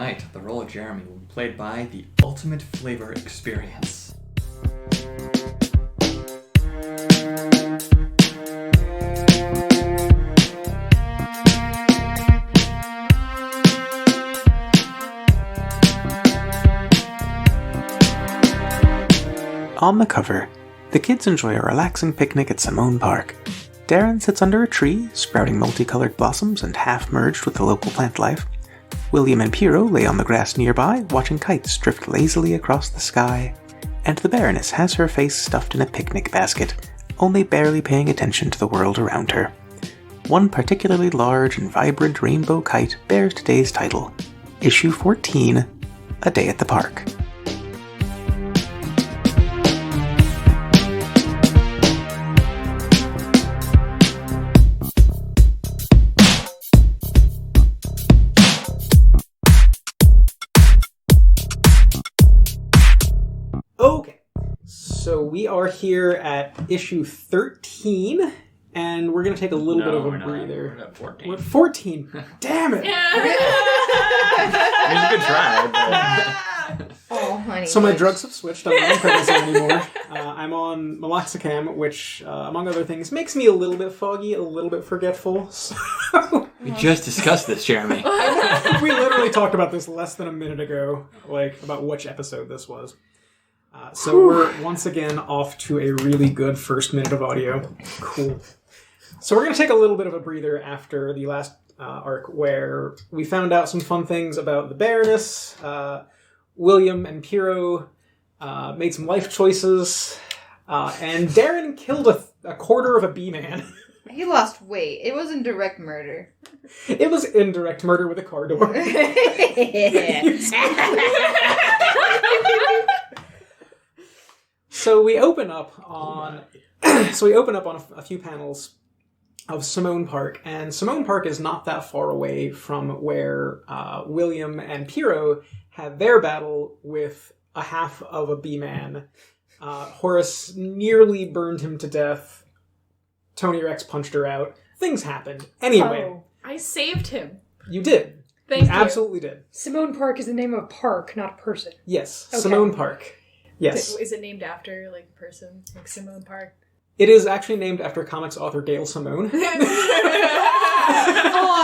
Tonight, the role of Jeremy will be played by the Ultimate Flavor Experience. On the cover, the kids enjoy a relaxing picnic at Simone Park. Darren sits under a tree, sprouting multicolored blossoms and half-merged with the local plant life. William and Piero lay on the grass nearby, watching kites drift lazily across the sky. And the Baroness has her face stuffed in a picnic basket, only barely paying attention to the world around her. One particularly large and vibrant rainbow kite bears today's title, Issue 14, A Day at the Park. Okay, so we are here at issue 13, and we're going to take a little bit of a breather. We're at 14. We're at 14. Damn it! It was a good try, but... Oh, honey. So my drugs have switched. I'm not on prednisone anymore. I'm on meloxicam, which, among other things, makes me a little bit foggy, a little bit forgetful. So... We just discussed this, Jeremy. We literally talked about this less than a minute ago, about which episode this was. So we're once again off to a really good first minute of audio. Cool. So we're going to take a little bit of a breather after the last arc where we found out some fun things about the Baroness. William and Piero made some life choices. And Darren killed a quarter of a bee-man. He lost weight. It wasn't direct murder. It was indirect murder with a car door. So we open up on a few panels of Simone Park, and Simone Park is not that far away from where William and Piero had their battle with a half of a bee-man. Horace nearly burned him to death. Tony Rex punched her out. Things happened. Anyway. Oh, I saved him. You did. Thank you. Absolutely did. Simone Park is the name of a park, not a person. Yes. Okay. Simone Park. Yes. Is it named after, like, a person? Like Simone Park? It is actually named after comics author Gail Simone.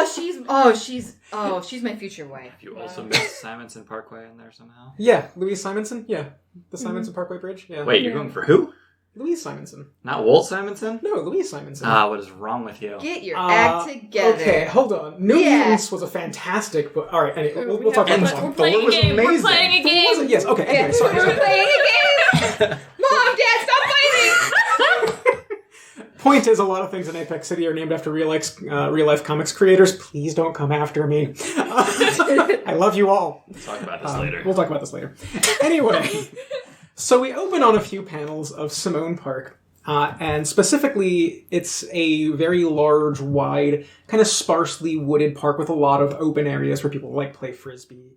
She's my future wife. You also missed Simonson Parkway in there somehow? Yeah, Louise Simonson. Yeah, the Simonson Parkway Bridge. Yeah. Wait, you're going for who? Louise Simonson. Not Walt Simonson? No, Louise Simonson. What is wrong with you? Get your act together. Okay, hold on. New Mutants was a fantastic book. All right, anyway, we'll talk about this one. We're playing a game. We're playing a game. Yes. Okay. Anyway, sorry. We're playing a game. Mom, Dad, stop fighting. Point is, a lot of things in Apex City are named after real life comics creators. Please don't come after me. I love you all. We'll talk about this later. We'll talk about this later. Anyway, so we open on a few panels of Simone Park. And specifically, it's a very large, wide, kind of sparsely wooded park with a lot of open areas where people play frisbee.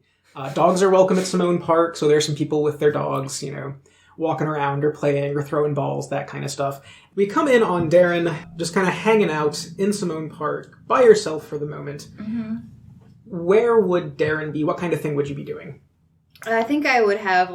Dogs are welcome at Simone Park, so there's some people with their dogs, walking around or playing or throwing balls, that kind of stuff. We come in on Darren just kind of hanging out in Simone Park by yourself for the moment. Mm-hmm. Where would Darren be? What kind of thing would you be doing? I think I would have,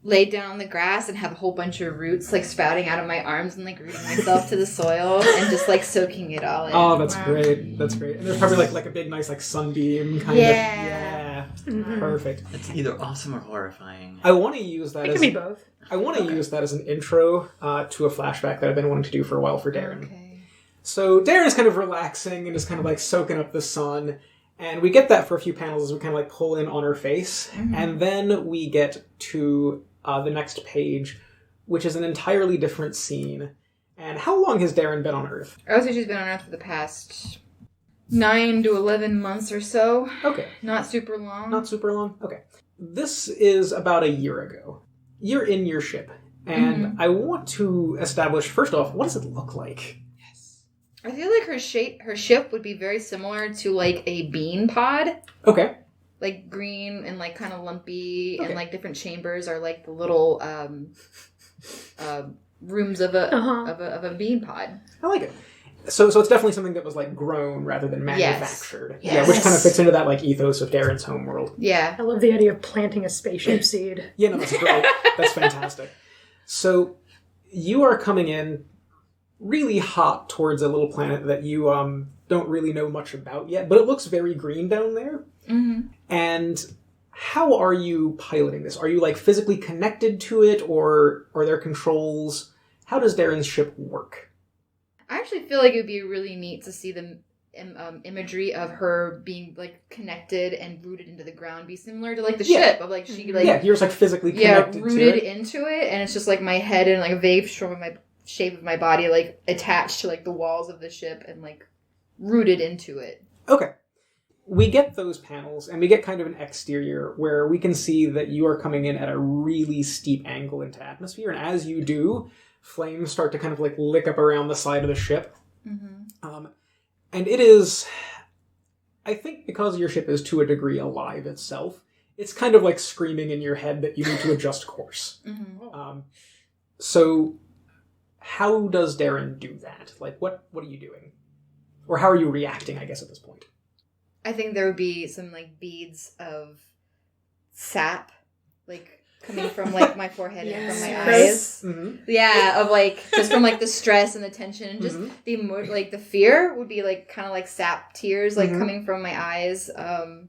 laid down on the grass and have a whole bunch of roots, spouting out of my arms and, rooting myself to the soil and just, soaking it all in. Oh, that's great. That's great. And there's probably, like a big, nice, sunbeam kind of. Yeah. Mm-hmm. Perfect. It's either awesome or horrifying. I want to use that It could be both. I want to use that as an intro to a flashback that I've been wanting to do for a while for Darren. Okay. So Darren is kind of relaxing and just kind of soaking up the sun. And we get that for a few panels as we kind of pull in on her face. Mm-hmm. And then we get to the next page, which is an entirely different scene. And how long has Darren been on Earth? I would say she's been on Earth for the past 9 to 11 months or so. Okay. Not super long. Not super long? Okay. This is about a year ago. You're in your ship. And I want to establish, first off, what does it look like? Yes. I feel like her ship would be very similar to a bean pod. Okay. Green and kind of lumpy, okay. And different chambers are the little rooms of a bean pod. I like it. So it's definitely something that was like grown rather than manufactured. Yes. Yeah, which kind of fits into that like ethos of Darren's homeworld. Yeah. I love the idea of planting a spaceship seed. Yeah, no, that's great. That's fantastic. So you are coming in really hot towards a little planet that you don't really know much about yet, but it looks very green down there. Mm-hmm. And how are you piloting this? Are you like physically connected to it, or are there controls? How does Darren's ship work? I actually feel like it would be really neat to see the imagery of her being like connected and rooted into the ground be similar to like the ship of like she like you're just like physically connected rooted to it. into it, and it's just like my head and like a vague shape of my body like attached to like the walls of the ship and like rooted into it. Okay. We get those panels, and we get kind of an exterior where we can see that you are coming in at a really steep angle into atmosphere, and as you do, flames start to kind of like lick up around the side of the ship. Mm-hmm. And it is, I think because your ship is to a degree alive itself, it's kind of like screaming in your head that you need to adjust course. Mm-hmm. So how does Darren do that? Like, what are you doing? Or how are you reacting, I guess, at this point? I think there would be some like beads of sap like coming from like my forehead and from my eyes. Mm-hmm. Yeah, of like just from like the stress and the tension and just the fear would be like kind of like sap tears like coming from my eyes. And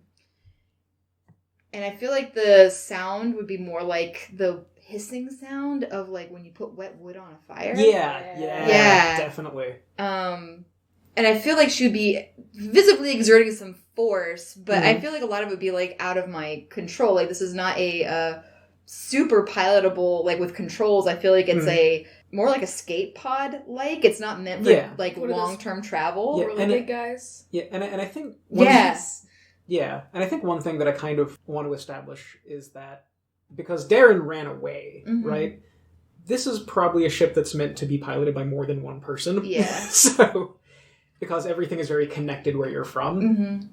I feel like the sound would be more like the hissing sound of like when you put wet wood on a fire. Yeah, definitely. And I feel like she would be visibly exerting some force, but I feel like a lot of it would be like out of my control. Like this is not a super pilotable like with controls. I feel like it's a more like a skate pod. Like it's not meant for like long-term travel. Yeah, really big guys. Yeah, and I think and I think one thing that I kind of want to establish is that because Darren ran away, right? This is probably a ship that's meant to be piloted by more than one person. Yeah. So because everything is very connected where you're from.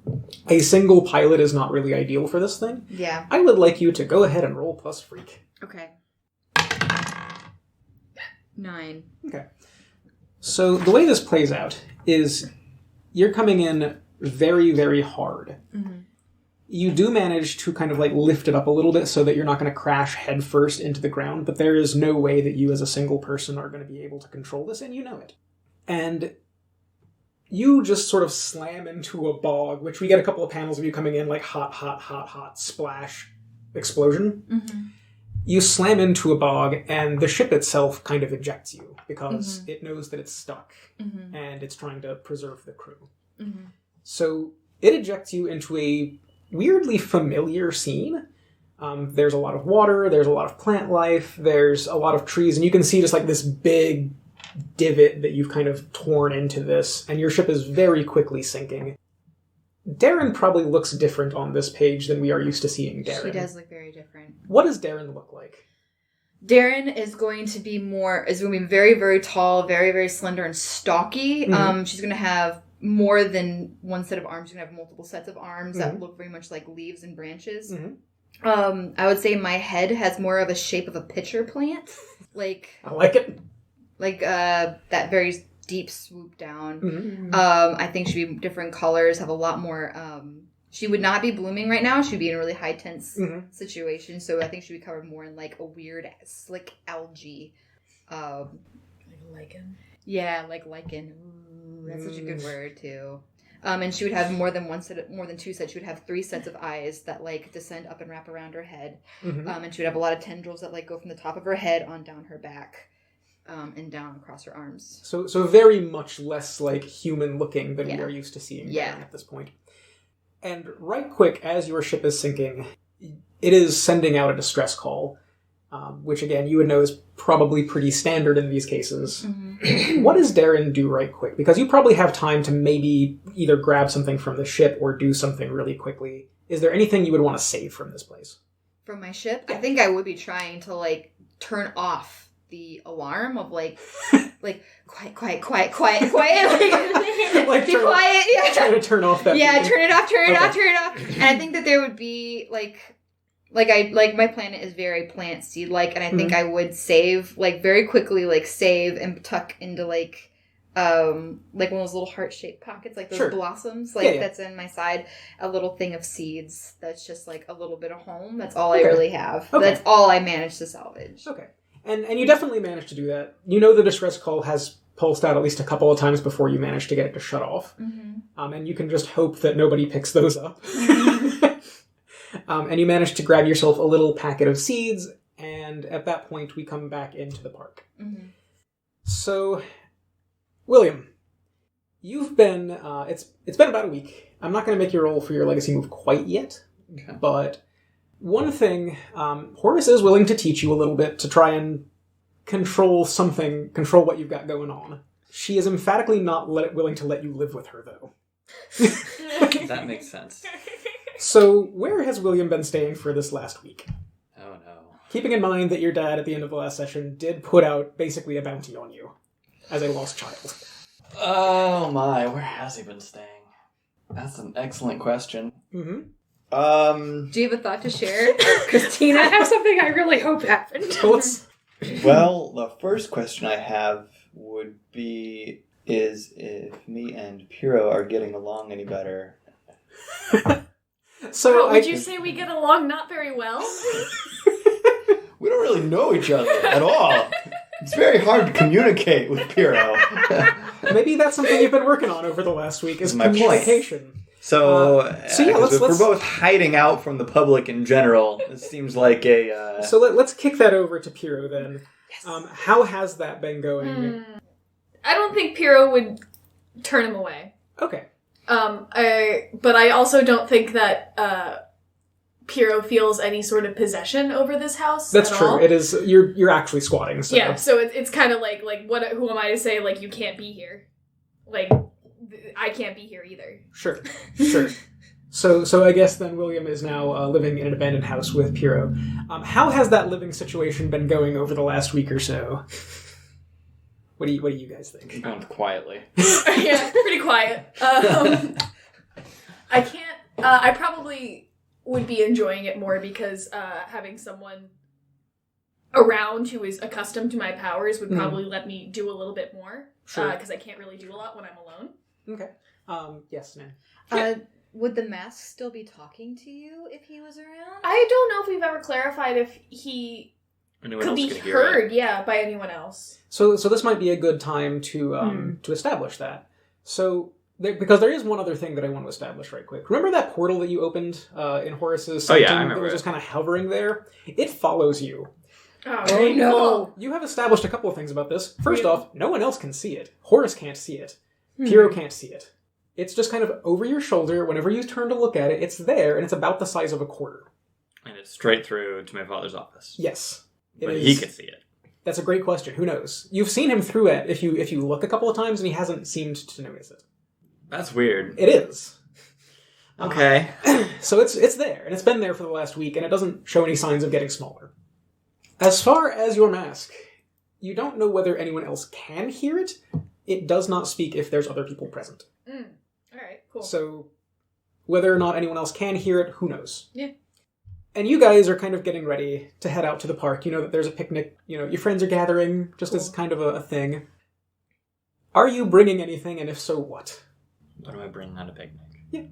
A single pilot is not really ideal for this thing. Yeah. I would like you to go ahead and roll plus freak. Okay. 9. Okay. So the way this plays out is you're coming in very, very hard. You do manage to kind of like lift it up a little bit so that you're not going to crash headfirst into the ground, but there is no way that you as a single person are going to be able to control this, and you know it. And you just sort of slam into a bog, which we get a couple of panels of you coming in like hot, splash, explosion. You slam into a bog, and the ship itself kind of ejects you because it knows that it's stuck, and it's trying to preserve the crew. So it ejects you into a weirdly familiar scene. There's a lot of water, there's a lot of plant life, there's a lot of trees, and you can see just like this big divot that you've kind of torn into this, and your ship is very quickly sinking. Darren probably looks different on this page than we are used to seeing Darren. She does look very different. What does Darren look like? Darren is going to be very, very tall, very, very slender and stocky. She's going to have more than one set of arms. She's going to have multiple sets of arms that look very much like leaves and branches. I would say my head has more of a shape of a pitcher plant. Like I like it. Like that very deep swoop down. I think she'd be different colors, have a lot more... she would not be blooming right now. She'd be in a really high tense situation. So I think she'd be covered more in like a weird slick algae. Like lichen? Yeah, like lichen. Ooh, that's such a good word too. And she would have more than two sets. She would have 3 sets of eyes that like descend up and wrap around her head. And she would have a lot of tendrils that like go from the top of her head on down her back. And down across her arms. So very much less like human looking than we are used to seeing at this point. And right quick, as your ship is sinking, it is sending out a distress call, which again you would know is probably pretty standard in these cases. What does Darren do right quick? Because you probably have time to maybe either grab something from the ship or do something really quickly. Is there anything you would want to save from this place? From my ship? I think I would be trying to like turn off the alarm of like quiet like be quiet, trying to turn off that turn it off. And I think that there would be like my planet is very plant seed like, and I think I would save like very quickly, like save and tuck into like like one of those little heart-shaped pockets, like those blossoms, like that's in my side. A little thing of seeds that's just like a little bit of home. That's all I really have. Okay. That's all I managed to salvage. Okay. And you definitely managed to do that. You know the distress call has pulsed out at least a couple of times before you managed to get it to shut off. Mm-hmm. And you can just hope that nobody picks those up. And you managed to grab yourself a little packet of seeds, and at that point we come back into the park. Mm-hmm. So, William, you've been, it's been about a week. I'm not going to make you roll for your legacy move quite yet, but one thing, Horace is willing to teach you a little bit to try and control what you've got going on. She is emphatically not willing to let you live with her, though. That makes sense. So, where has William been staying for this last week? Oh, no. Keeping in mind that your dad, at the end of the last session, did put out basically a bounty on you as a lost child. Oh, my. Where has he been staying? That's an excellent question. Mm-hmm. Do you have a thought to share? Christina, I have something I really hope happened. Well, the first question I have would be is if me and Piro are getting along any better. So would you say we get along not very well? We don't really know each other at all. It's very hard to communicate with Piro. Maybe that's something you've been working on over the last week is communication. So if we're both hiding out from the public in general. It seems like a... So let's kick that over to Piro then. Yes. How has that been going? I don't think Piro would turn him away. Okay. But I also don't think that Piro feels any sort of possession over this house. That's at true. all. It is. You're actually squatting. So. Yeah. So it's kind of like what? Who am I to say like you can't be here? Like I can't be here either. Sure. So I guess then William is now living in an abandoned house with Piro. How has that living situation been going over the last week or so? What do you guys think? Going quietly. Yeah, pretty quiet. I can't. I probably would be enjoying it more because having someone around who is accustomed to my powers would probably let me do a little bit more. Sure. Because I can't really do a lot when I'm alone. Okay. Yes, Nan. Would the mask still be talking to you if he was around? I don't know if we've ever clarified if he could be heard, by anyone else. So this might be a good time to establish that. So because there is one other thing that I want to establish right quick. Remember that portal that you opened in Horace's sanctum? I remember. That was just kind of hovering there. It follows you. Oh no! You have established a couple of things about this. First off, no one else can see it. Horace can't see it. Piro can't see it. It's just kind of over your shoulder. Whenever you turn to look at it, it's there, and it's about the size of a quarter. And it's straight through to my father's office. Yes. But he could see it. That's a great question. Who knows? You've seen him through it if you look a couple of times, and he hasn't seemed to notice it. That's weird. It is. Okay. So it's there, and it's been there for the last week, and it doesn't show any signs of getting smaller. As far as your mask, you don't know whether anyone else can hear it. It does not speak if there's other people present. Alright, cool. So, whether or not anyone else can hear it, who knows? Yeah. And you guys are kind of getting ready to head out to the park. You know that there's a picnic. You know, your friends are gathering, just as kind of a thing. Are you bringing anything, and if so, what? What do I bring on a picnic? Yeah.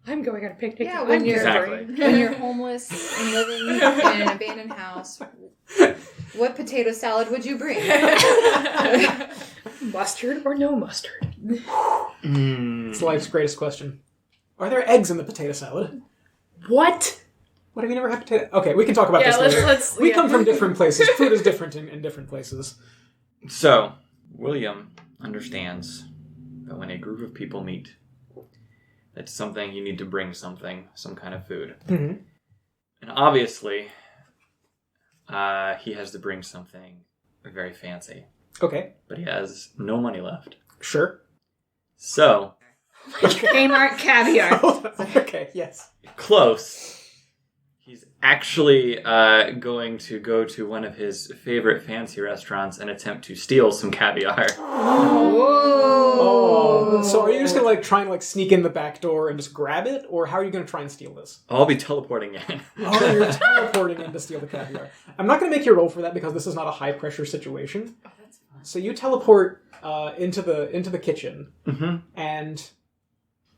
I'm going on a picnic. Yeah, when you're homeless and living in an abandoned house, what potato salad would you bring? Mustard or no mustard? It's life's greatest question. Are there eggs in the potato salad? What? What, have you never had potato? Okay, we can talk about this later. We come from different places. Food is different in different places. So, William understands that when a group of people meet, that's something you need to bring something, some kind of food. Mm-hmm. And obviously, he has to bring something very fancy. Okay. But he has no money left. Sure. So... Kmart caviar. Okay, yes. Close. He's actually going to go to one of his favorite fancy restaurants and attempt to steal some caviar. Oh. So are you just going to try and sneak in the back door and just grab it? Or how are you going to try and steal this? I'll be teleporting in. Oh, you're teleporting in to steal the caviar. I'm not going to make you roll for that because this is not a high-pressure situation. Oh, that's fine. So you teleport into the kitchen, and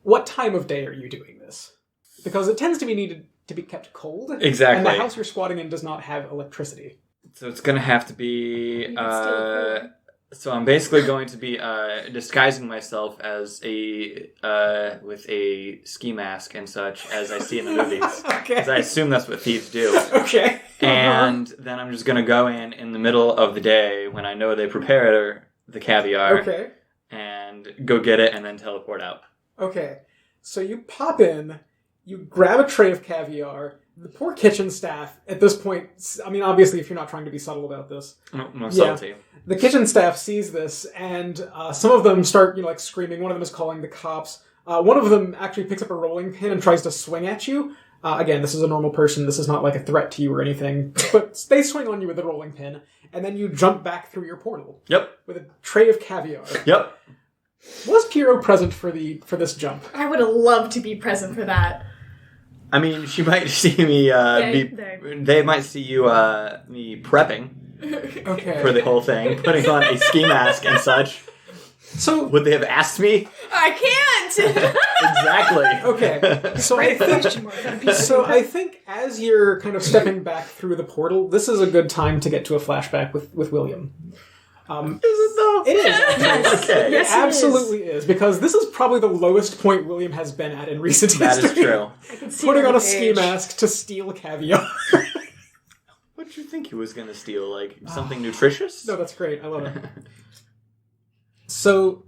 what time of day are you doing this? Because it tends to be needed to be kept cold. Exactly. And the house you're squatting in does not have electricity. So it's going to have to be... You can steal a cooler. So I'm basically going to be disguising myself as with a ski mask and such, as I see in the movies. Okay. Because I assume that's what thieves do. Okay. And then I'm just going to go in the middle of the day when I know they prepare the caviar. Okay. And go get it and then teleport out. Okay. So you pop in, you grab a tray of caviar. The poor kitchen staff, at this point, I mean, obviously, if you're not trying to be subtle about this. No subtlety. The kitchen staff sees this, and some of them start, screaming. One of them is calling the cops. One of them actually picks up a rolling pin and tries to swing at you. Again, this is a normal person. This is not like a threat to you or anything. But they swing on you with a rolling pin, and then you jump back through your portal. Yep. With a tray of caviar. Yep. Was Piero present for this jump? I would have loved to be present for that. I mean, she might see me. They might see you me prepping Okay. for the whole thing, putting on a ski mask and such. So Would they have asked me? I can't! Exactly. okay. So Right, question mark. I think as you're kind of stepping back through the portal, this is a good time to get to a flashback with William. Is it though? It is. Actually. Okay. It absolutely is, because this is probably the lowest point William has been at in recent That history. is true. I can see Putting it on a the ski page. mask to steal caviar. What did you think he was going to steal? Like something nutritious? No, that's great. I love it. So,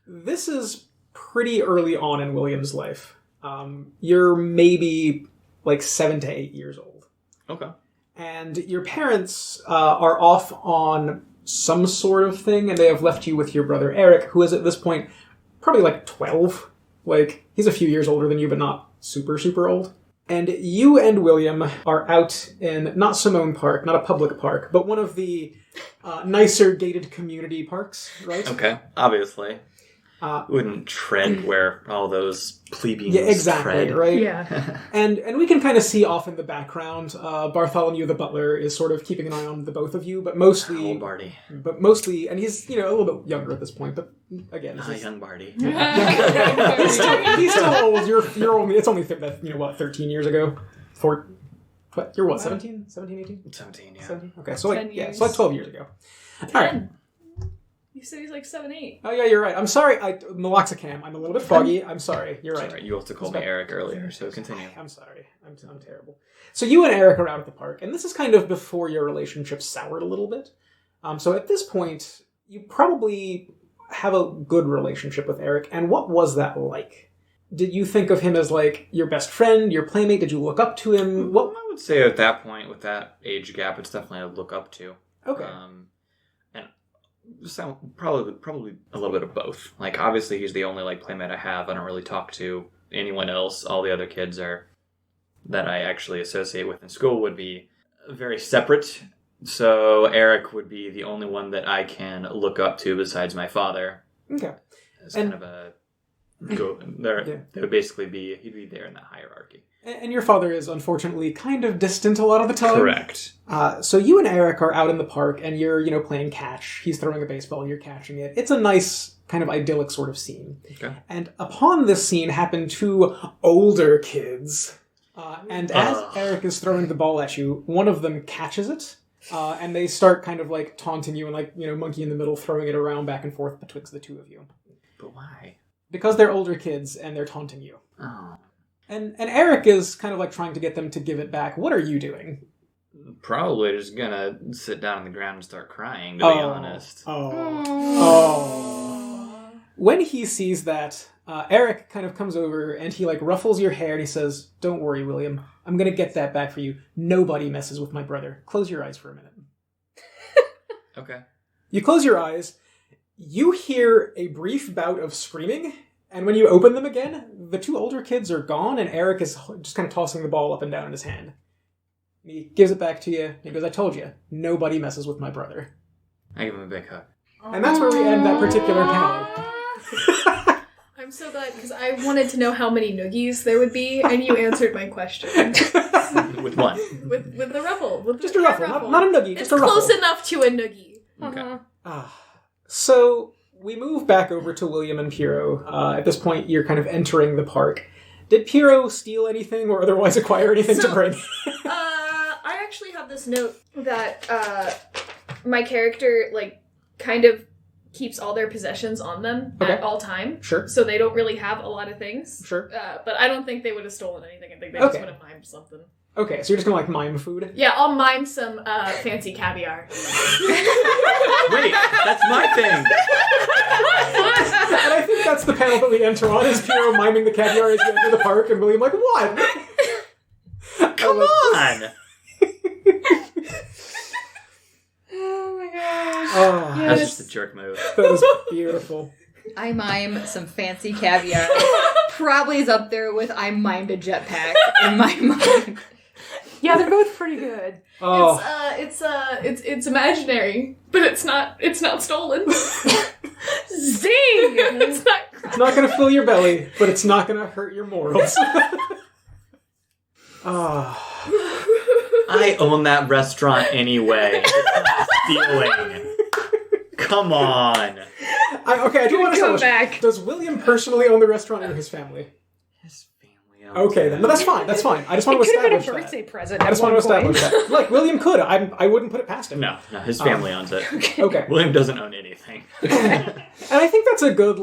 this is pretty early on in William's life. You're maybe 7 to 8 years old. Okay. And your parents are off on some sort of thing, and they have left you with your brother Eric, who is at this point probably 12. He's a few years older than you, but not super, super old. And you and William are out in, not Simone Park, not a public park, but one of the nicer gated community parks, right? Okay. Obviously. Wouldn't tread where all those plebeians Yeah, exactly, tread. right? Yeah. And we can kind of see off in the background, Bartholomew the butler is sort of keeping an eye on the both of you, but mostly... Old Barty. And he's, a little bit younger at this point, but again... this is- Young Barty. he's still old. You're only... It's only, 13 years ago? You're what, 17? 17, 18? 17, yeah. 17? Okay, so 10 years. so 12 years ago. All right. You said he's 7, 8. Oh, yeah, you're right. I'm sorry. Naloxicam. I'm a little bit foggy. I'm sorry. You're right. Sorry, you also called me Eric earlier, so continue. I'm sorry. I'm terrible. So you and Eric are out at the park, and this is kind of before your relationship soured a little bit. So at this point, you probably have a good relationship with Eric, and what was that like? Did you think of him as your best friend, your playmate? Did you look up to him? Well, I would say at that point, with that age gap, it's definitely a look up to. Okay. So probably a little bit of both. Obviously, he's the only playmate I have. I don't really talk to anyone else. All the other kids that I actually associate with in school would be very separate. So Eric would be the only one that I can look up to besides my father. Okay. As kind of a go there. Yeah. They would basically he'd be there in that hierarchy. And your father is, unfortunately, kind of distant a lot of the time. Correct. So you and Eric are out in the park, and you're, playing catch. He's throwing a baseball, you're catching it. It's a nice, kind of idyllic sort of scene. Okay. And upon this scene happen two older kids. And as Eric is throwing the ball at you, one of them catches it, and they start kind of taunting you and monkey in the middle, throwing it around back and forth betwixt the two of you. But why? Because they're older kids, and they're taunting you. Oh. And Eric is kind of trying to get them to give it back. What are you doing? Probably just gonna sit down on the ground and start crying, to be honest. Oh. When he sees that, Eric kind of comes over and he ruffles your hair and he says, "Don't worry, William. I'm gonna get that back for you. Nobody messes with my brother. Close your eyes for a minute." Okay. You close your eyes. You hear a brief bout of screaming. And when you open them again, the two older kids are gone, and Eric is just kind of tossing the ball up and down in his hand. He gives it back to you, and he goes, "I told you, nobody messes with my brother." I give him a big hug. And that's where we end that particular panel. I'm so glad, because I wanted to know how many noogies there would be, and you answered my question. With one. With the ruffle. With Just the a ruffle, not a noogie, It's just a ruffle. close enough to a noogie. Okay. So we move back over to William and Piero. At this point, you're kind of entering the park. Did Piero steal anything or otherwise acquire anything to bring? I actually have this note that my character, kind of keeps all their possessions on them at all time. Sure. So they don't really have a lot of things. Sure. But I don't think they would have stolen anything. I think they just would have mimed something. Okay, so you're just gonna mime food? Yeah, I'll mime some fancy caviar. Wait, that's my thing. And I think that's the panel that we enter on, is Piero miming the caviar as you enter the park, and William like, what? Come on! Oh my gosh. Oh, That's just a jerk move. that is beautiful. I mime some fancy caviar. Probably is up there with I mimed a jetpack in my mind. Yeah, they're both pretty good. Oh. It's imaginary, but it's not stolen. Zing! It's not. It's not gonna fill your belly, but it's not gonna hurt your morals. Oh. I own that restaurant anyway. It's not stealing. Come on. I do want to Come establish, back. does William personally own the restaurant or his family? His family owns Okay, then. No, that's fine. That's fine. I just want to It could have been a establish birthday that. present. I just want to establish that. Like, William could. I wouldn't put it past him. No, his family owns it. Okay. William doesn't own anything. And I think that's a good,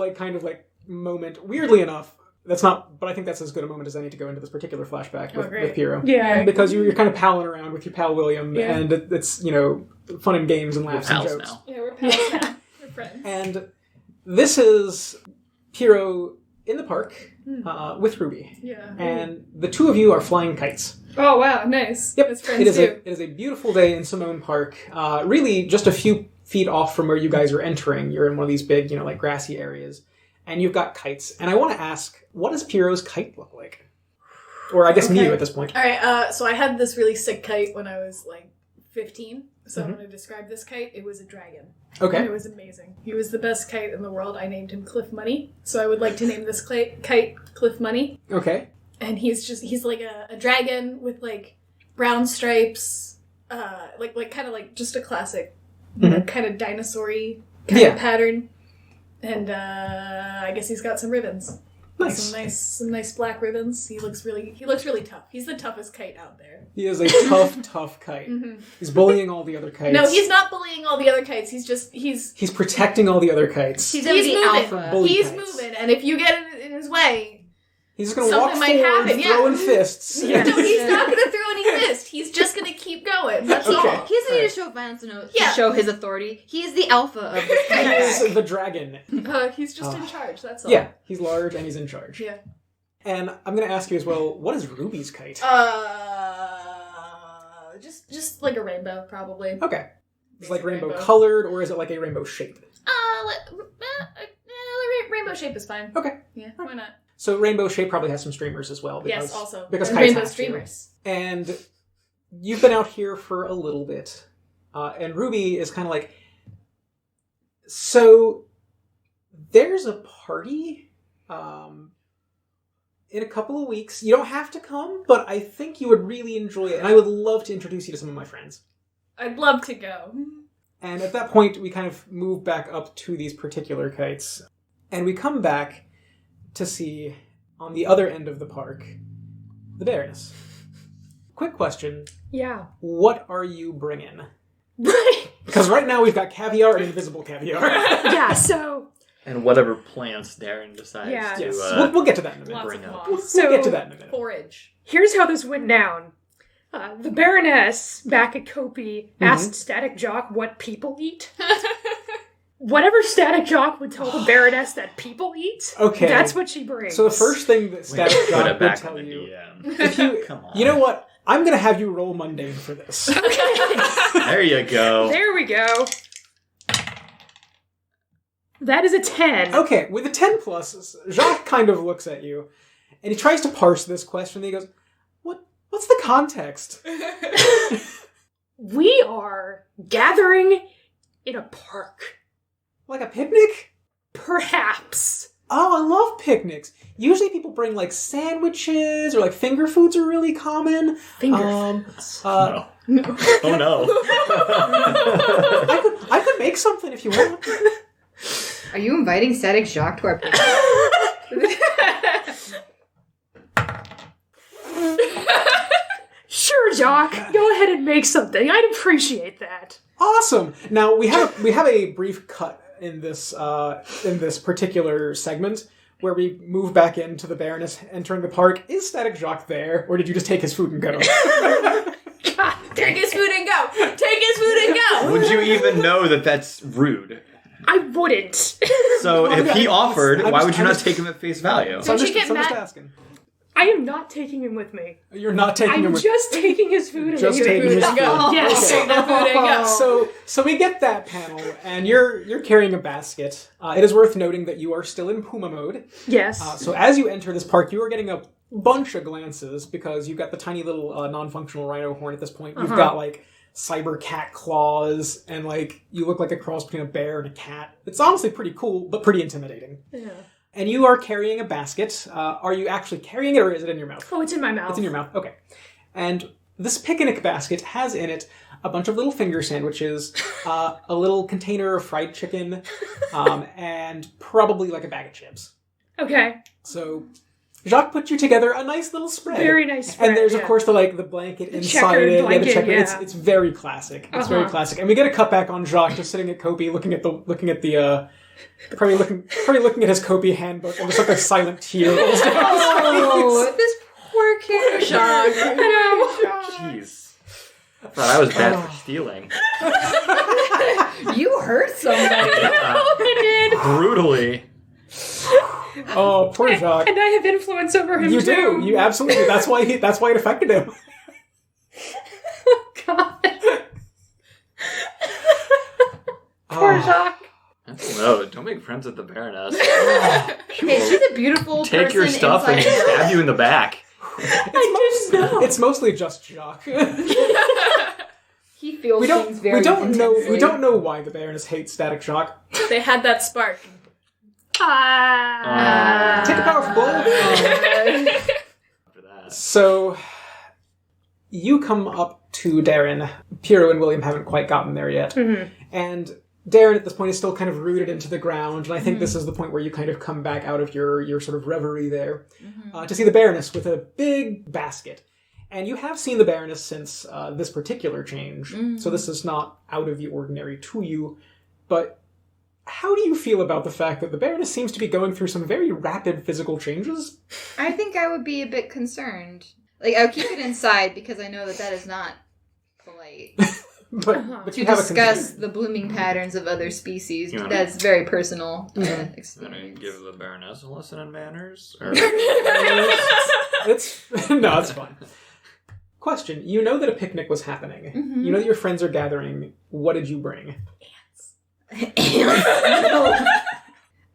moment. Weirdly enough, that's not, but I think that's as good a moment as any to go into this particular flashback with Piero. Yeah. Because you're kind of palling around with your pal William, Yeah. and it's, fun and games and We're laughs and pals jokes. now. Yeah, we're pals now. We're friends. And this is Piero in the park with Ruby. Yeah. And the two of you are flying kites. Oh wow, nice. Yep, That's friends it is too. it is a beautiful day in Simone Park. Really, just a few feet off from where you guys are entering. You're in one of these big, grassy areas, and you've got kites. And I want to ask, what does Piero's kite look like? Or I guess Miu at this point. All right. So I had this really sick kite when I was 15. So I'm going to describe this kite. It was a dragon. Okay. And it was amazing. He was the best kite in the world. I named him Cliff Money. So I would like to name this kite Cliff Money. Okay. And he's like a dragon with brown stripes, kind of just a classic, kind of dinosaur-y kind of pattern. And I guess he's got some ribbons. Nice. Some nice black ribbons. He looks really tough. He's the toughest kite out there. He is a tough kite. He's bullying all the other kites. No, he's not bullying all the other kites. He's protecting all the other kites. He's moving. alpha. He's kites. moving, and if you get in his way, He's just going to walk something might forward, happen, yeah. throwing fists. no, he's not going to throw any fist. He's just going to keep going. That's Okay. all. He doesn't need to show violence to Yeah. show his authority. He's the alpha of this He kite is pack. the dragon. He's just in charge. That's all. Yeah, he's large and he's in charge. Yeah. And I'm going to ask you as well, what is Ruby's kite? Just like a rainbow, probably. Okay. Is it like rainbow Rainbow. colored, or is it like a rainbow shape? Rainbow shape is fine. Okay. Yeah, why not? So rainbow shape probably has some streamers as well. Because, Yes, also. Because and kites rainbow have to. streamers. And you've been out here for a little bit. And Ruby is kind of like, so there's a party in a couple of weeks. You don't have to come, but I think you would really enjoy it. And I would love to introduce you to some of my friends. I'd love to go. And at that point, we kind of move back up to these particular kites. And we come back to see, on the other end of the park, the Baroness. Quick question. Yeah. What are you bringing? Right. Because right now we've got caviar and invisible caviar. Yeah, so... And whatever plants Darren decides Yeah. to Yes. We'll get to that in a minute. Lots bring of up. moss. We'll get to that in a minute. Forage. Here's how this went down. The Baroness, back at Kopi, asked Static Jacques what people eat. Whatever Static Jacques would tell the Baroness that people eat, Okay. that's what she brings. So the first thing that Static Put Jacques it would back tell on the you... DM. If you, Come on. you know what? I'm going to have you roll mundane for this. There you go. There we go. That is a 10. Okay, with a 10 plus, Jacques kind of looks at you, and he tries to parse this question, and he goes, What's the context? We are gathering in a park. Like a picnic? Perhaps. Oh, I love picnics. Usually people bring, sandwiches, or, finger foods are really common. Finger foods. No. Oh no. I could make something if you want. Are you inviting Static Jacques to our picnic? Sure, Jock. Go ahead and make something. I'd appreciate that. Awesome. Now we have a brief cut in this particular segment where we move back into the Baroness entering the park. Is Static Jacques there, or did you just take his food and go? Take his food and go! Take his food and go! Would you even know that that's rude? I wouldn't. So if he offered, I'm why just- would you I'm not just- take him at face value? So I'm Don't you just, get so I'm just mad? asking. I am not taking him with me. You're not taking him I'm with just taking his food and Just leaving. taking his And go. food. Yes. Take the food and go. So we get that panel, and you're carrying a basket. It is worth noting that you are still in Puma mode. Yes. So as you enter this park, you are getting a bunch of glances because you've got the tiny little non-functional rhino horn at this point. You've got like cyber cat claws, and like you look like a cross between a bear and a cat. It's honestly pretty cool, but pretty intimidating. Yeah. And you are carrying a basket. Are you actually carrying it, or is it in your mouth? Oh, it's in my mouth. It's in your mouth. Okay. And this picnic basket has in it a bunch of little finger sandwiches, a little container of fried chicken, and probably like a bag of chips. Okay. So Jacques put you together a nice little spread. Very nice spread, And there's of yeah. course the blanket inside checkered it. blanket, the checker. yeah. It's very classic. It's very classic. And we get a cut back on Jacques just sitting at Kopi looking at the probably looking at his Kopi handbook and just like a silent tear rolls down his Oh, this poor kid. Jacques. Jeez. I thought I was bad for stealing. You hurt somebody. I did. Brutally. Oh, poor Jacques. And I have influence over him You too. do. You absolutely. That's why it affected him. God. Poor Oh. Jacques. That's low. Don't make friends with the Baroness. Hey, she's a beautiful person. Take your stuff and inside. stab you in the back. I didn't know. It's mostly just Jacques. He feels we things very don't intensely. know why the Baroness hates Static Jacques. They had that spark. Take a powerful blow. After that. So you come up to Darren. Piero and William haven't quite gotten there yet, and Darren at this point is still kind of rooted into the ground. And I think this is the point where you kind of come back out of your sort of reverie there to see the Baroness with a big basket. And you have seen the Baroness since this particular change, so this is not out of the ordinary to you. But how do you feel about the fact that the Baroness seems to be going through some very rapid physical changes? I think I would be a bit concerned. Like, I would keep it inside because I know that is not polite. But To you have a discuss concern. the blooming patterns of other species. You wanna- That's very personal Gonna experience. give the Baroness a lesson in manners? Or... It's no, it's fine. Question: you know that a picnic was happening. You know that your friends are gathering. What did you bring?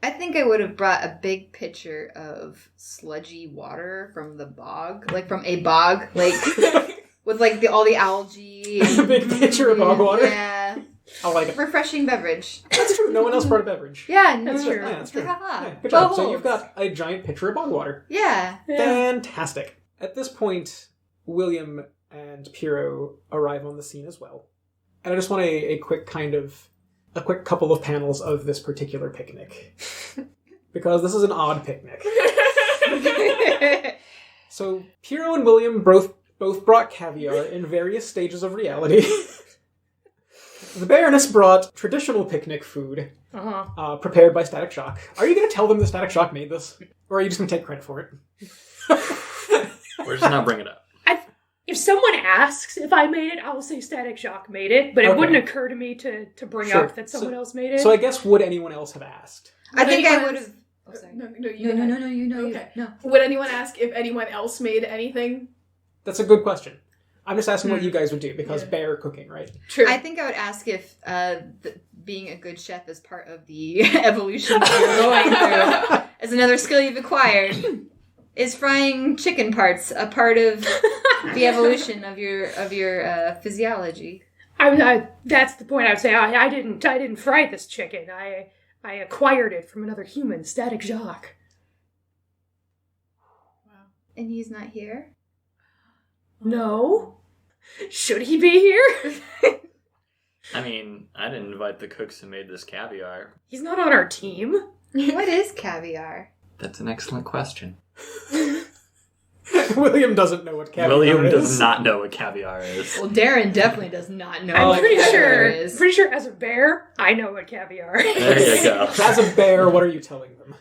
I think I would have brought a big pitcher of sludgy water from the bog, like from a bog, like with like all the algae. A big pitcher of bog water. Yeah, I like it. refreshing beverage. That's true. No one else brought a beverage. Yeah, no, That's true. Yeah, that's true. Haha. Yeah, good job. So Bubbles. you've got a giant pitcher of bog water. Yeah. Fantastic. At this point, William and Piero arrive on the scene as well. And I just want a quick couple of panels of this particular picnic. Because this is an odd picnic. So Piero and William both brought caviar in various stages of reality. The Baroness brought traditional picnic food prepared by Static Jacques. Are you going to tell them that Static Jacques made this? Or are you just going to take credit for it? We're just not bringing it up. If someone asks if I made it, I will say Static Jacques made it, but it Okay. wouldn't occur to me to bring Sure. up that someone else made it. So I guess would anyone else have asked? I think I anyone would else- have. Oh, sorry. No, No, you no, you know. Okay. No. Would anyone ask if anyone else made anything? That's a good question. I'm just asking what you guys would do, because Yeah. bear cooking, right? True. I think I would ask if being a good chef is part of the evolution that you're going through. As another skill you've acquired. Is frying chicken parts a part of the evolution of your physiology? That's the point I would say. I didn't fry this chicken. I acquired it from another human, Static Jacques. And he's not here? No. Should he be here? I mean, I didn't invite the cooks who made this caviar. He's not on our team. What is caviar? That's an excellent question. William doesn't know what caviar William is. does not know what caviar is. Well, Darren definitely does not know I'm what pretty caviar is. sure as a bear, I know what caviar is. There you go. As a bear, what are you telling them?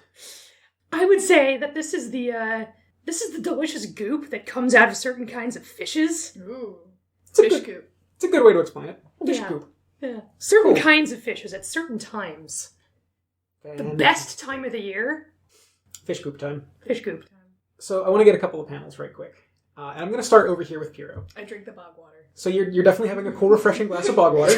I would say that this is the delicious goop that comes out of certain kinds of fishes. Ooh. It's a Fish good- coop. It's a good way to explain it. Fish Yeah. coop. Yeah. Certain Cool. kinds of fishes at certain times. The And best time of the year, fish coop time. fish goop. So I want to get a couple of panels right quick. And I'm going to start over here with Piro. I drink the bog water. So you're definitely having a cool, refreshing glass of bog water.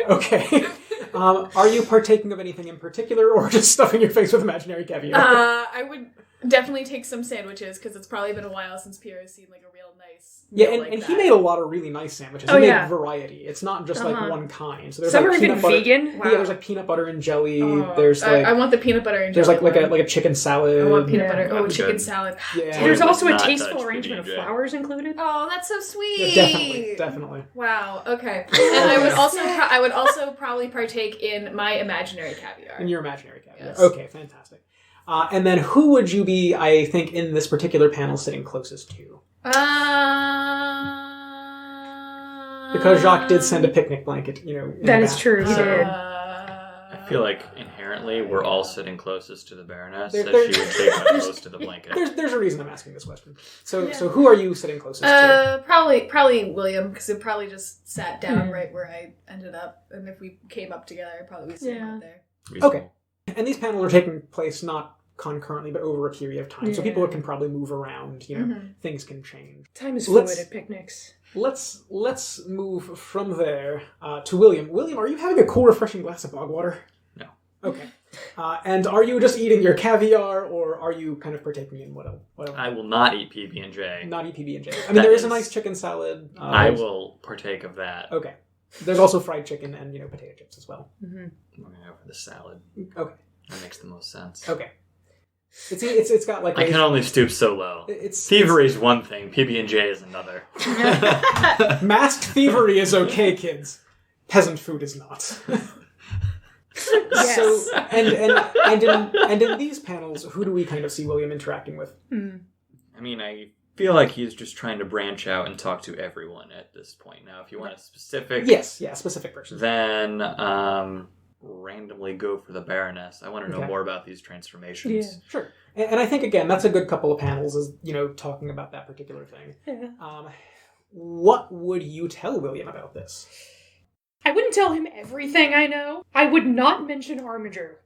Okay. Are you partaking of anything in particular, or just stuffing your face with imaginary caviar? I would definitely take some sandwiches because it's probably been a while since Pierre's seen like a real nice Yeah, meal and, like and that. he made a lot of really nice sandwiches. Oh, He made yeah. variety. It's not just like Uh-huh. one kind. So there's Some like are even peanut butter. vegan. Wow. Yeah, there's like peanut butter and jelly. Oh, There's like I want the peanut butter and there's jelly like a one. chicken salad. I want peanut Yeah. butter. Oh, That'd be chicken good. salad. Yeah. There's Would also a not tasteful touch arrangement of PB&J. flowers included. Oh, that's so sweet. Yeah, definitely. Wow. Okay. And I would also probably partake in my imaginary caviar. In your imaginary caviar. Yes. Okay, fantastic. And then who would you be, I think, in this particular panel sitting closest to? Because Jacques did send a picnic blanket, in That the is back. true, he So- did. I feel like inherently we're all sitting closest to the Baroness, There- that there- she would take up most to the blanket. There's a reason I'm asking this question. So who are you sitting closest to? Probably William, because it probably just sat down right where I ended up, and if we came up together, I'd probably be sitting right there. Okay. And these panels are taking place not concurrently, but over a period of time. So Yeah. people can probably move around. Mhm. Things can change. Time is fluid Let's- at picnics. Let's move from there to William. William, are you having a cool, refreshing glass of bog water? No. Okay. And are you just eating your caviar, or are you kind of partaking in what else? I will not eat PB&J. Not eat PB&J. I mean, there is a is- nice chicken salad. I will partake of that. Okay. There's also fried chicken and potato chips as well. Mm-hmm. We're going to go for the salad. Okay. That makes the most sense. Okay. It's got like I can only stoop so low. it's Thievery is one thing, PB&J is another. masked thievery is okay, kids. Peasant food is not. Yes. So and in these panels, who do we kind of see William interacting with? I mean, I feel like he's just trying to branch out and talk to everyone at this point. Now, if you want a specific... Yes, yeah, specific person. Then randomly go for the Baroness. I want to know Okay. more about these transformations. Yeah. Sure. And I think again that's a good couple of panels, is talking about that particular thing. Yeah. What would you tell William about this? I wouldn't tell him everything I know. I would not mention Armiger,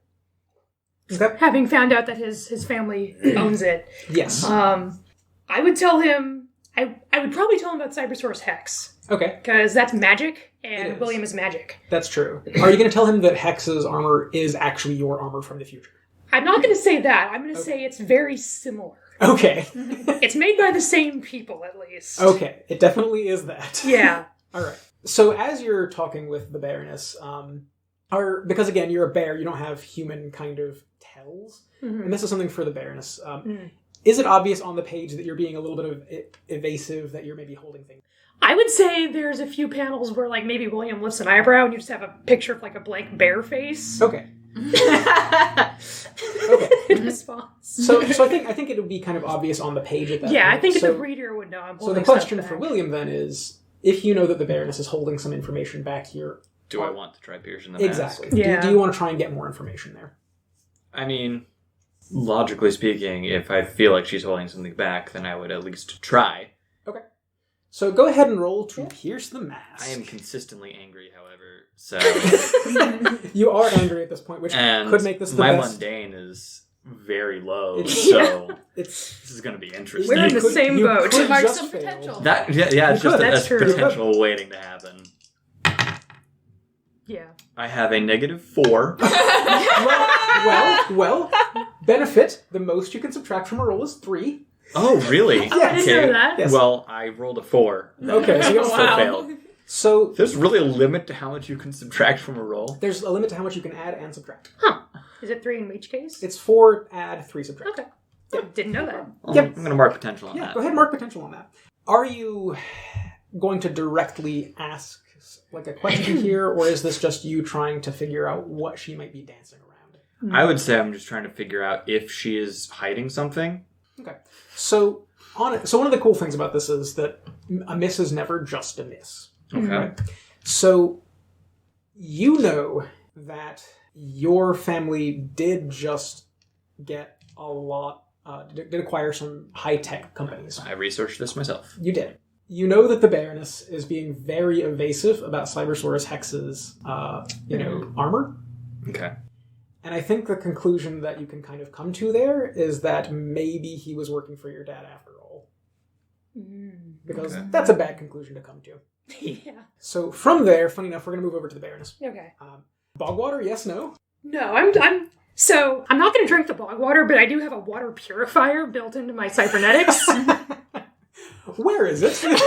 Okay. having found out that his family owns it. Yes. I would tell him. I would probably tell him about Cybersource Hex, Okay, because that's magic, It and is. William is magic. that's true. Are you going to tell him that Hex's armor is actually your armor from the future? I'm not going to say that. I'm going to Okay. say it's very similar. Okay. It's made by the same people, at least. Okay, it definitely is that. Yeah. All right. So as you're talking with the Baroness, because again you're a bear, you don't have human kind of tells, Mhm. and this is something for the Baroness. Is it obvious on the page that you're being a little bit of evasive, that you're maybe holding things? I would say there's a few panels where, like, maybe William lifts an eyebrow and you just have a picture of, like, a blank bear face Okay. Okay. in response. So I think it would be kind of obvious on the page at that Yeah, I point. think so, the reader would know. I'm so holding the question stuff for back. William then is, if you know that the Baroness is holding some information back here, Do I want to try piercing the mask? exactly. Yeah. Do you want to try and get more information there? I mean, logically speaking, if I feel like she's holding something back, then I would at least try. Okay. So go ahead and roll to pierce the mask. I am consistently angry, however, so... You are angry at this point, which and could make this the my best. mundane is very low, It's- so It's this is going to be interesting. We're in the could- same you boat. could Mark just some fail. potential. That it's You just could. That's a true. potential waiting to happen. Yeah. I have a -4. Well, benefit. The most you can subtract from a roll is 3. Oh, really? Yeah. I didn't know that. Yes. Well, I rolled a 4. Okay, so you Still got failed. So There's really a limit to how much you can subtract from a roll. there's a limit to how much you can add and subtract. Is it 3 in each case? It's 4 add, 3 subtract. Okay. Didn't know that. Yep. I'm going to mark potential on Yeah, that. go ahead, mark potential on that. Are you going to directly ask a question here, or is this just you trying to figure out what she might be dancing around? I would say I'm just trying to figure out if she is hiding something. Okay. So one of the cool things about this is that a miss is never just a miss. Okay. Right? So you know that your family did just get a lot, did acquire some high-tech companies. I researched this myself. You did. You know that the Baroness is being very evasive about Cybersaurus Hex's, armor. Okay. And I think the conclusion that you can kind of come to there is that maybe he was working for your dad after all. Because that's a bad conclusion to come to. Yeah. So from there, funny enough, we're going to move over to the Baroness. Okay. Bogwater, yes, no? No, I'm not going to drink the bog water, but I do have a water purifier built into my cybernetics. Where is it? It'd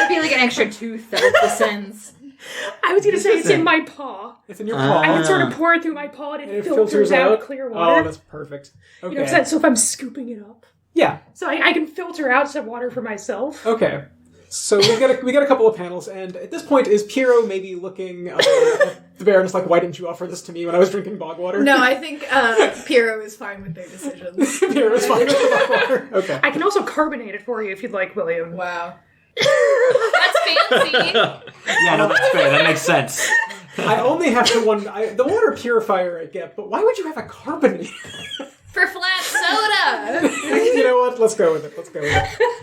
be like an extra tooth that descends. I was going to say it's in my paw. It's in your paw. I can sort of pour it through my paw and And it it filters out clear water. Oh, that's perfect. Okay. You know what I'm saying? So if I'm scooping it up. Yeah. So I can filter out some water for myself. Okay. So we got a couple of panels, and at this point, is Piero maybe looking at the Baroness like, why didn't you offer this to me when I was drinking bog water? No, I think Piero is fine with their decisions. Piero's fine with the bog water. Okay. I can also carbonate it for you if you'd like, William. Wow. That's fancy. Yeah, no, that's fair. That makes sense. I only have to the water purifier I get, but why would you have a carbonate? For flat soda. You know what? Let's go with it.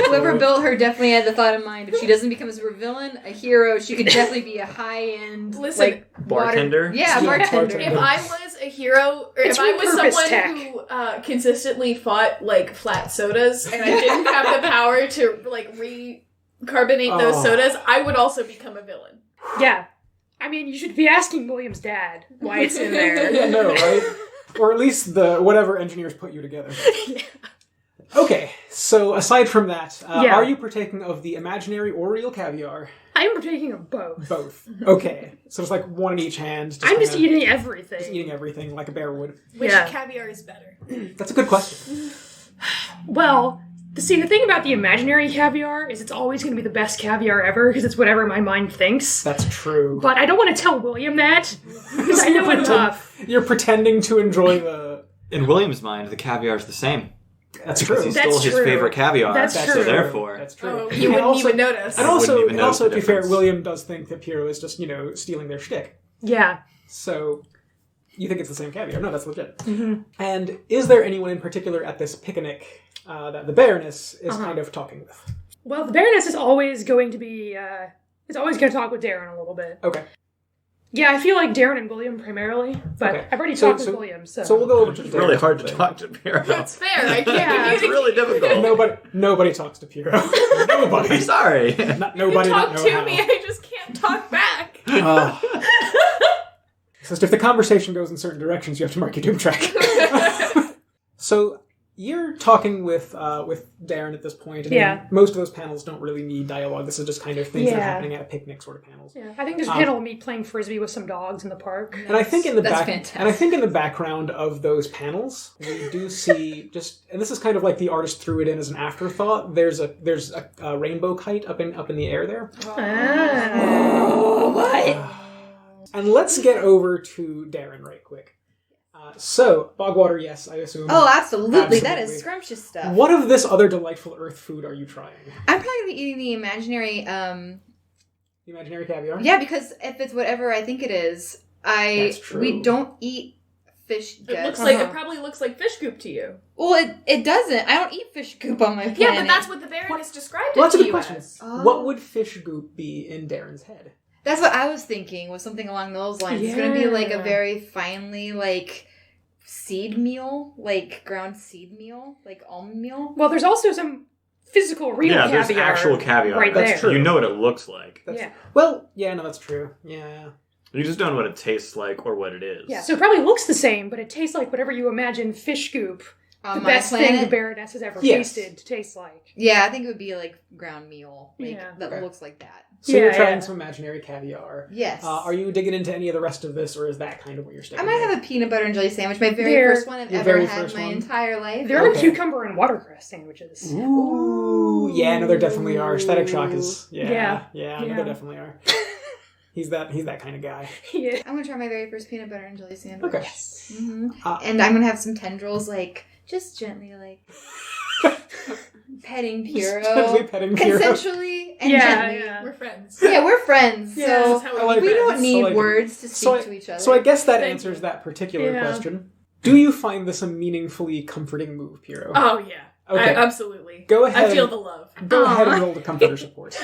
Whoever built her definitely had the thought in mind. If she doesn't become a super villain, a hero, she could definitely be a high-end, Listen, bartender? Water. Yeah, bartender. If I was a hero, or It's if I was repurposed someone tech. who consistently fought like flat sodas, and I didn't have the power to like recarbonate those sodas, I would also become a villain. Yeah. I mean, you should be asking William's dad why it's in there. Yeah, no, right? Or at least the whatever engineers put you together. Yeah. Okay, so aside from that, Yeah. are you partaking of the imaginary or real caviar? I'm partaking of both. Both. Okay, so it's like one in each hand. I'm just kinda- eating everything. Just eating everything like a bear would. Which Yeah. caviar is better? That's a good question. Well, the thing about the imaginary caviar is it's always going to be the best caviar ever because it's whatever my mind thinks. That's true. But I don't want to tell William that because I know enough. You're pretending to enjoy the... In William's mind, the caviar is the same. That's Because true. he That's stole his true. favorite caviar. That's so true. therefore, That's true. Oh, And you wouldn't also- even notice. And I wouldn't even also, notice to the be fair, difference. William does think that Piero is just, stealing their shtick. Yeah. So, you think it's the same caviar. No, that's legit. Mm-hmm. And is there anyone in particular at this picnic that the Baroness is kind of talking with? Well, the Baroness is always going to be, is always going to talk with Darren a little bit. Okay. Yeah, I feel like Darren and William primarily, but Okay. I've already So- talked with so- William, so. So we'll go over to it's really Darren. hard to talk to Piero. That's fair. I can't Yeah, It's really difficult. Nobody talks to Piero. Nobody. I'm sorry. Not nobody. You talk don't know to how. me, I just can't talk back. So if the conversation goes in certain directions, you have to mark your doom track. So you're talking with Darren at this point. And Yeah. most of those panels don't really need dialogue. This is just kind of things that are Yeah. happening at a picnic sort of panels. Yeah, I think there's a panel of me playing frisbee with some dogs in the park. And I think in the That's fantastic. and I think in the background of those panels, we do see and this is kind of like the artist threw it in as an afterthought. There's a rainbow kite up in the air there. Ah. And let's get over to Darren right quick. So Bogwater, yes, I assume. Oh, absolutely. That Absolutely. is scrumptious stuff. What of this other delightful Earth food are you trying? I'm probably going to be eating the imaginary... The imaginary caviar. Yeah, because if it's whatever I think it is, That's true. we don't eat fish guts. It looks like it probably looks like fish goop to you. Well, it doesn't. I don't eat fish goop on my planet. Yeah, but that's what the Baroness described Well, it that's a to good you question. as. Oh. What would fish goop be in Darren's head? That's what I was thinking, was something along those lines. It's going to be like a Yeah. very finely, like, seed meal, like ground seed meal, like almond meal. Well, there's also some physical, real Yeah, caviar. there's actual caviar. right That's there. true. You know what it looks like. That's, Yeah. Well, yeah, no, that's true. Yeah. You just don't know what it tastes like or what it is. Yeah, so it probably looks the same, but it tastes like whatever you imagine fish goop On The my best thing planet? the Baroness has ever Yes. tasted to taste like. Yeah, I think it would be like ground meal. Like, Yeah. that Okay. looks like that. So you're Yeah, trying yeah. some imaginary caviar. Yes. Are you digging into any of the rest of this, or is that kind of what you're I sticking might with? have a peanut butter and jelly sandwich. My very There- first one I've Your ever very had first my one? entire life. There are Okay. cucumber and watercress sandwiches. Ooh, yeah, no, there definitely are. Static Jacques is, Yeah. no, Yeah. there definitely are. He's that kind of guy. Yeah. I'm gonna try my very first peanut butter and jelly sandwich. Okay. hmm Uh, And I'm gonna have some tendrils, like, just gently, like, petting Piro. Gently petting Piro. Consensually and Yeah, gently. yeah. We're friends. Yeah, we're friends. Yeah, so That's how I like we it. don't I need like it. words to speak to each other. So I guess that Thank answers you. that particular Yeah. question. Do you find this a meaningfully comforting move, Piro? Oh, yeah. Okay. Absolutely. Go ahead. I feel the love. Go Aw. ahead and roll the comforter support.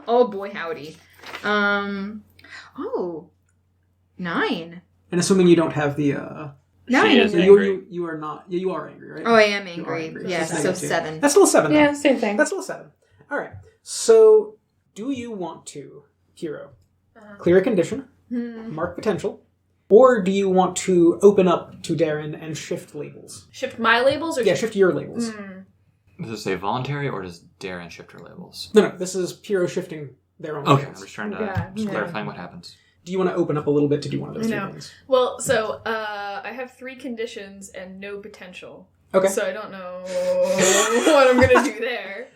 Oh boy, howdy. 9. And assuming you don't have the 9. is so angry. you are not. Yeah, you are angry, right? Oh, I am You are angry. angry. Yes, That's so negative. 7. That's still a 7. Yeah, same thing. That's still a 7. All right. So, do you want to, Hero, clear a condition, mark potential, or do you want to open up to Darren and shift labels? Shift my labels or Yeah, shift your labels. Does it say voluntary or does Darren shift her labels? No, this is Hero shifting their own Okay, I'm labels. just trying to Yeah, just yeah. clarifying what happens. Do you want to open up a little bit to do one of those two No. things? Well, so I have 3 conditions and no potential. Okay. So I don't know what I'm gonna do there.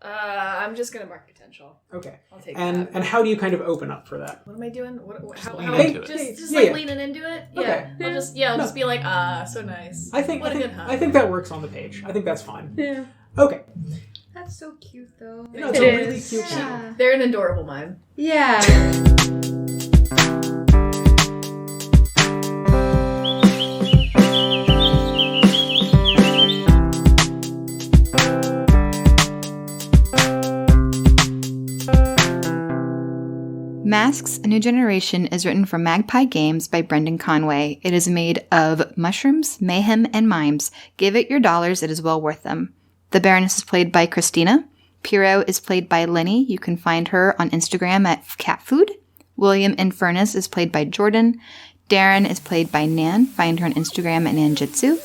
I'm just gonna mark potential. Okay. I'll take And that. and how do you kind of open up for that? What am I doing? How lean am into it. just Yeah, like yeah. leaning into it? Okay. Yeah. I'll just be like, so nice. I think What a I good think, hug. I think that works on the page. I think that's fine. Yeah. Okay. That's so cute, though. No, it's It a is. really cute scene. Yeah. They're an adorable mime. Yeah. Masks, A New Generation is written for Magpie Games by Brendan Conway. It is made of mushrooms, mayhem, and mimes. Give it your dollars, it is well worth them. The Baroness is played by Christina. Piro is played by Lenny. You can find her on Instagram at catfood. William Infernus is played by Jordan. Darren is played by Nan. Find her on Instagram at Nanjitsu.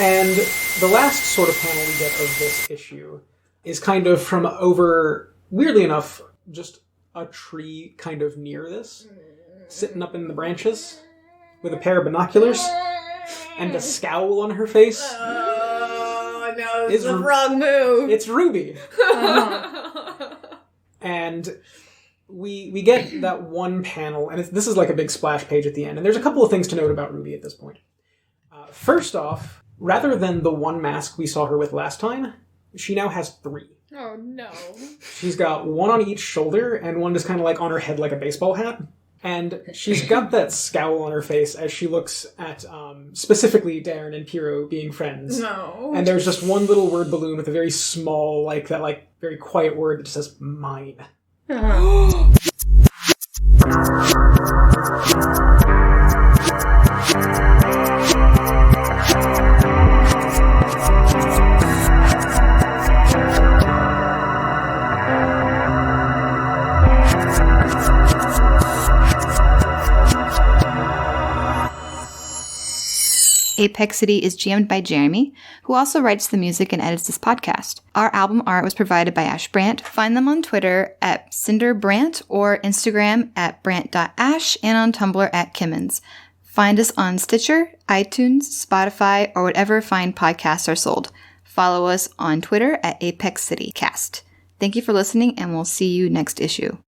And the last sort of panel we get of this issue is kind of from over, weirdly enough, just a tree kind of near this, sitting up in the branches with a pair of binoculars and a scowl on her face. Oh no, It's the wrong move. It's Ruby. And we get that one panel, and this is like a big splash page at the end, and there's a couple of things to note about Ruby at this point. First off, rather than the one mask we saw her with last time, she now has 3. Oh no. She's got one on each shoulder, and one just kind of like on her head like a baseball hat. And she's got that scowl on her face as she looks at specifically Darren and Piro being friends. No. And there's just one little word balloon with a very small, like that, like very quiet word that just says "mine." Apex City is jammed by Jeremy, who also writes the music and edits this podcast. Our album art was provided by Ash Brandt. Find them on Twitter at CinderBrandt or Instagram at Brandt.ash and on Tumblr at Kimmins. Find us on Stitcher, iTunes, Spotify, or whatever fine podcasts are sold. Follow us on Twitter at Apex City Cast. Thank you for listening, and we'll see you next issue.